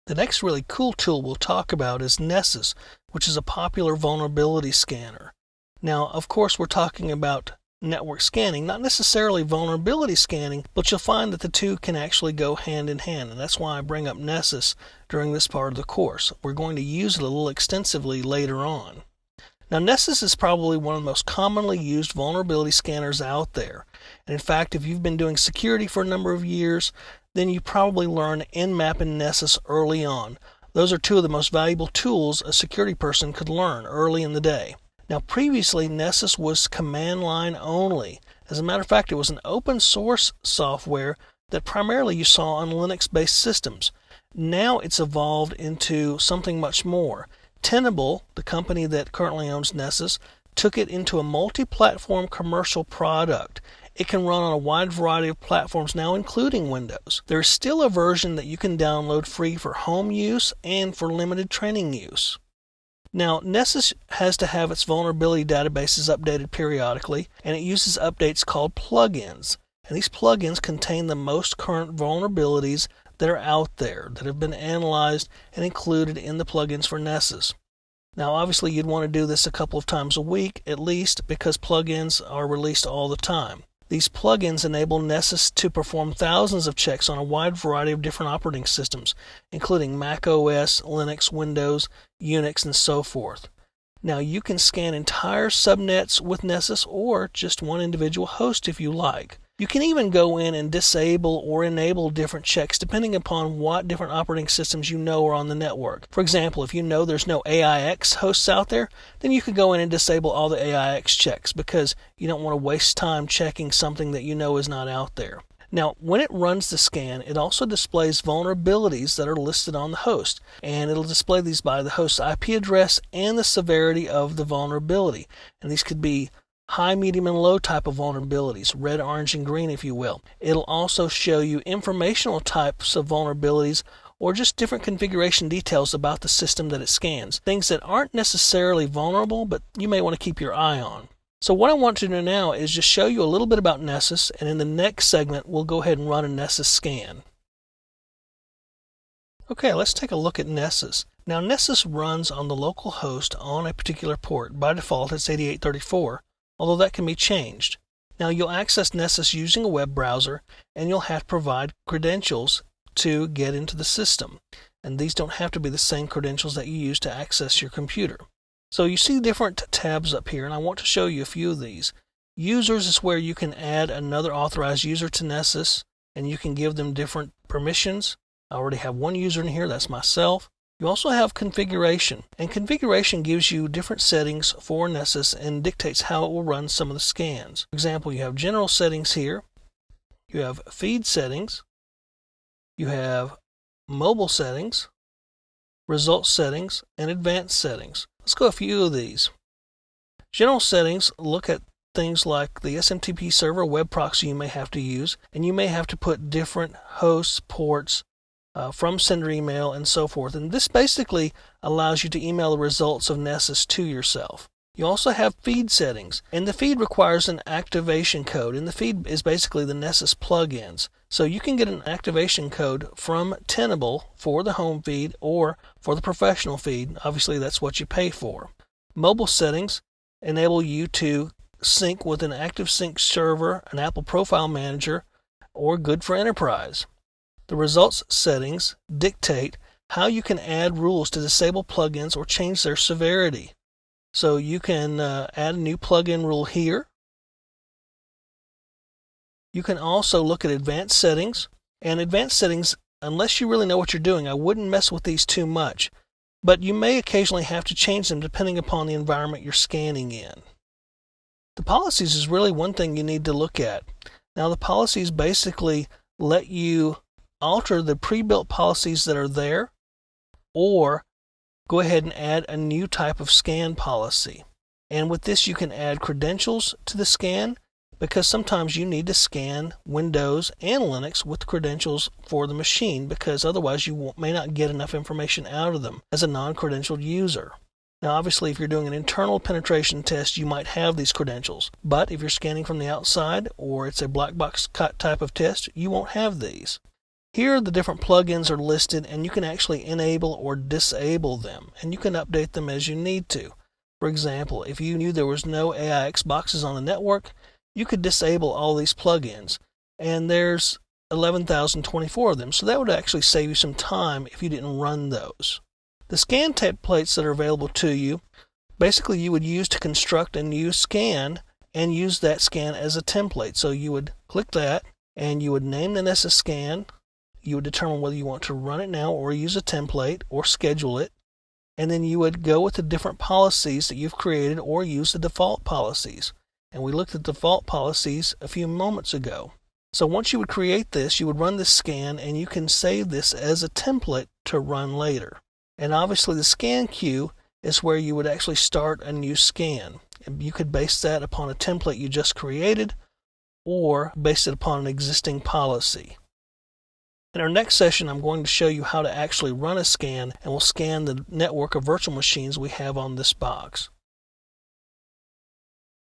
The next really cool tool we'll talk about is Nessus, which is a popular vulnerability scanner. Now, of course, we're talking about network scanning, not necessarily vulnerability scanning, but you'll find that the two can actually go hand in hand, and that's why I bring up Nessus during this part of the course. We're going to use it a little extensively later on. Now, Nessus is probably one of the most commonly used vulnerability scanners out there. And in fact, if you've been doing security for a number of years, then you probably learned Nmap and Nessus early on. Those are two of the most valuable tools a security person could learn early in the day. Now, previously, Nessus was command line only. As a matter of fact, it was an open source software that primarily you saw on Linux-based systems. Now it's evolved into something much more. Tenable, the company that currently owns Nessus, took it into a multi-platform commercial product. It can run on a wide variety of platforms now, including Windows. There is still a version that you can download free for home use and for limited training use. Now, Nessus has to have its vulnerability databases updated periodically, and it uses updates called plugins. And these plugins contain the most current vulnerabilities that are out there, that have been analyzed and included in the plugins for Nessus. Now, obviously, you'd want to do this a couple of times a week, at least, because plugins are released all the time. These plugins enable Nessus to perform thousands of checks on a wide variety of different operating systems, including Mac OS, Linux, Windows, Unix, and so forth. Now, you can scan entire subnets with Nessus or just one individual host if you like. You can even go in and disable or enable different checks depending upon what different operating systems you know are on the network. For example, if you know there's no AIX hosts out there, then you could go in and disable all the AIX checks because you don't want to waste time checking something that you know is not out there. Now, when it runs the scan, it also displays vulnerabilities that are listed on the host, and it'll display these by the host's IP address and the severity of the vulnerability. And these could be high, medium, and low type of vulnerabilities, red, orange, and green, if you will. It'll also show you informational types of vulnerabilities or just different configuration details about the system that it scans, things that aren't necessarily vulnerable, but you may want to keep your eye on. So what I want to do now is just show you a little bit about Nessus, and in the next segment, we'll go ahead and run a Nessus scan. Okay, let's take a look at Nessus. Now, Nessus runs on the local host on a particular port. By default, it's 8834. Although that can be changed. Now, you'll access Nessus using a web browser, and you'll have to provide credentials to get into the system. And these don't have to be the same credentials that you use to access your computer. So you see different tabs up here, and I want to show you a few of these. Users is where you can add another authorized user to Nessus, and you can give them different permissions. I already have one user in here, that's myself. You also have configuration, and configuration gives you different settings for Nessus and dictates how it will run some of the scans. For example, you have general settings here, you have feed settings, you have mobile settings, results settings, and advanced settings. Let's go a few of these. General settings look at things like the SMTP server web proxy you may have to use, and you may have to put different hosts, ports, from sender email and so forth. And this basically allows you to email the results of Nessus to yourself. You also have feed settings, and the feed requires an activation code, and the feed is basically the Nessus plugins. So you can get an activation code from Tenable for the home feed or for the professional feed. Obviously, that's what you pay for. Mobile settings enable you to sync with an active sync server, an Apple Profile Manager, or Good for Enterprise. The results settings dictate how you can add rules to disable plugins or change their severity. So you can add a new plugin rule here. You can also look at advanced settings. And advanced settings, unless you really know what you're doing, I wouldn't mess with these too much. But you may occasionally have to change them depending upon the environment you're scanning in. The policies is really one thing you need to look at. Now, the policies basically let you alter the pre-built policies that are there, or go ahead and add a new type of scan policy. And with this, you can add credentials to the scan, because sometimes you need to scan Windows and Linux with credentials for the machine, because otherwise you may not get enough information out of them as a non-credentialed user. Now, obviously, if you're doing an internal penetration test, you might have these credentials. But if you're scanning from the outside, or it's a black box type of test, you won't have these. Here the different plugins are listed, and you can actually enable or disable them, and you can update them as you need to. For example, if you knew there was no AIX boxes on the network, you could disable all these plugins, and there's 11,024 of them, so that would actually save you some time if you didn't run those. The scan templates that are available to you, basically you would use to construct a new scan and use that scan as a template. So you would click that, and you would name the Nessus scan. You would determine whether you want to run it now or use a template or schedule it. And then you would go with the different policies that you've created or use the default policies. And we looked at default policies a few moments ago. So once you would create this, you would run this scan, and you can save this as a template to run later. And obviously the scan queue is where you would actually start a new scan. You could base that upon a template you just created or base it upon an existing policy. In our next session, I'm going to show you how to actually run a scan, and we'll scan the network of virtual machines we have on this box.